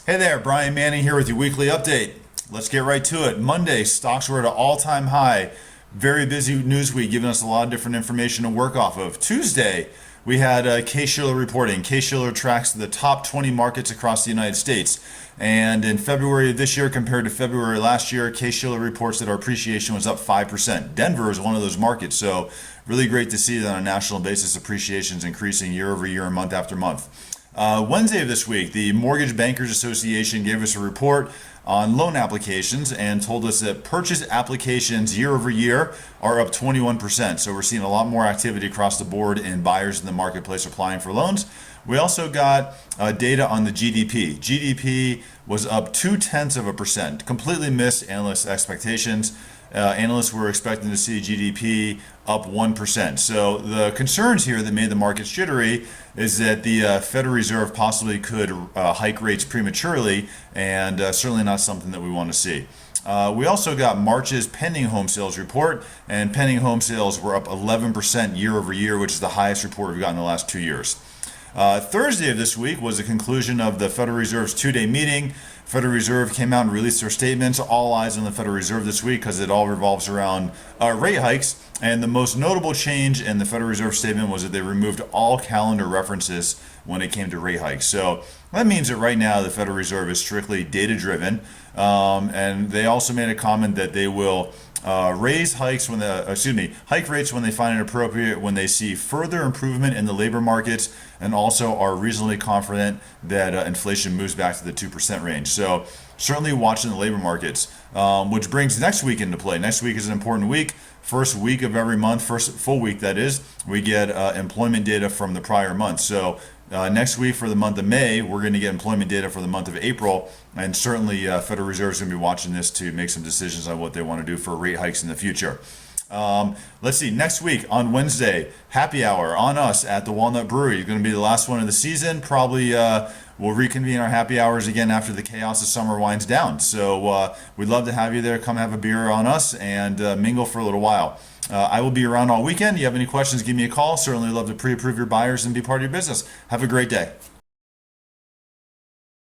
Hey there, Brian Manning here with your weekly update. Let's get right to it. Monday, stocks were at an all-time high. Very busy news week, giving us a lot of different information to work off of. Tuesday, we had Case Shiller reporting. Case Shiller tracks the top 20 markets across the United States. And in February of this year compared to February last year, Case Shiller reports that our appreciation was up 5%. Denver is one of those markets, so really great to see that on a national basis, appreciation is increasing year over year and month after month. Wednesday of this week, the Mortgage Bankers Association gave us a report on loan applications and told us that purchase applications year over year are up 21%. So we're seeing a lot more activity across the board in buyers in the marketplace applying for loans. We also got data on the GDP. GDP was up 0.2%, completely missed analysts' expectations. Analysts were expecting to see GDP up 1%. So the concerns here that made the markets jittery is that the Federal Reserve possibly could hike rates prematurely, and certainly not something that we want to see. We also got March's pending home sales report, and pending home sales were up 11% year over year, which is the highest report we've gotten in the last 2 years. Thursday of this week was the conclusion of the Federal Reserve's two-day meeting. Federal Reserve came out and released their statements. All eyes on the Federal Reserve this week because it all revolves around rate hikes. And the most notable change in the Federal Reserve statement was that they removed all calendar references when it came to rate hikes. So that means that right now the Federal Reserve is strictly data-driven. And they also made a comment that they will raise hikes when hike rates when they find it appropriate, when they see further improvement in the labor markets, and also are reasonably confident that inflation moves back to the 2% range. So certainly watching the labor markets, which brings next week into play. Next week is an important week. First week of every month, first full week that is, we get employment data from the prior month. So next week for the month of May, we're going to get employment data for the month of April, and certainly Federal Reserve is going to be watching this to make some decisions on what they want to do for rate hikes in the future. Let's see, next week on Wednesday, happy hour on us at the Walnut Brewery. It's going to be the last one of the season. Probably we'll reconvene our happy hours again after the chaos of summer winds down. So we'd love to have you there. Come have a beer on us and mingle for a little while. I will be around all weekend. You have any questions, give me a call. Certainly love to pre-approve your buyers and be part of your business. Have a great day.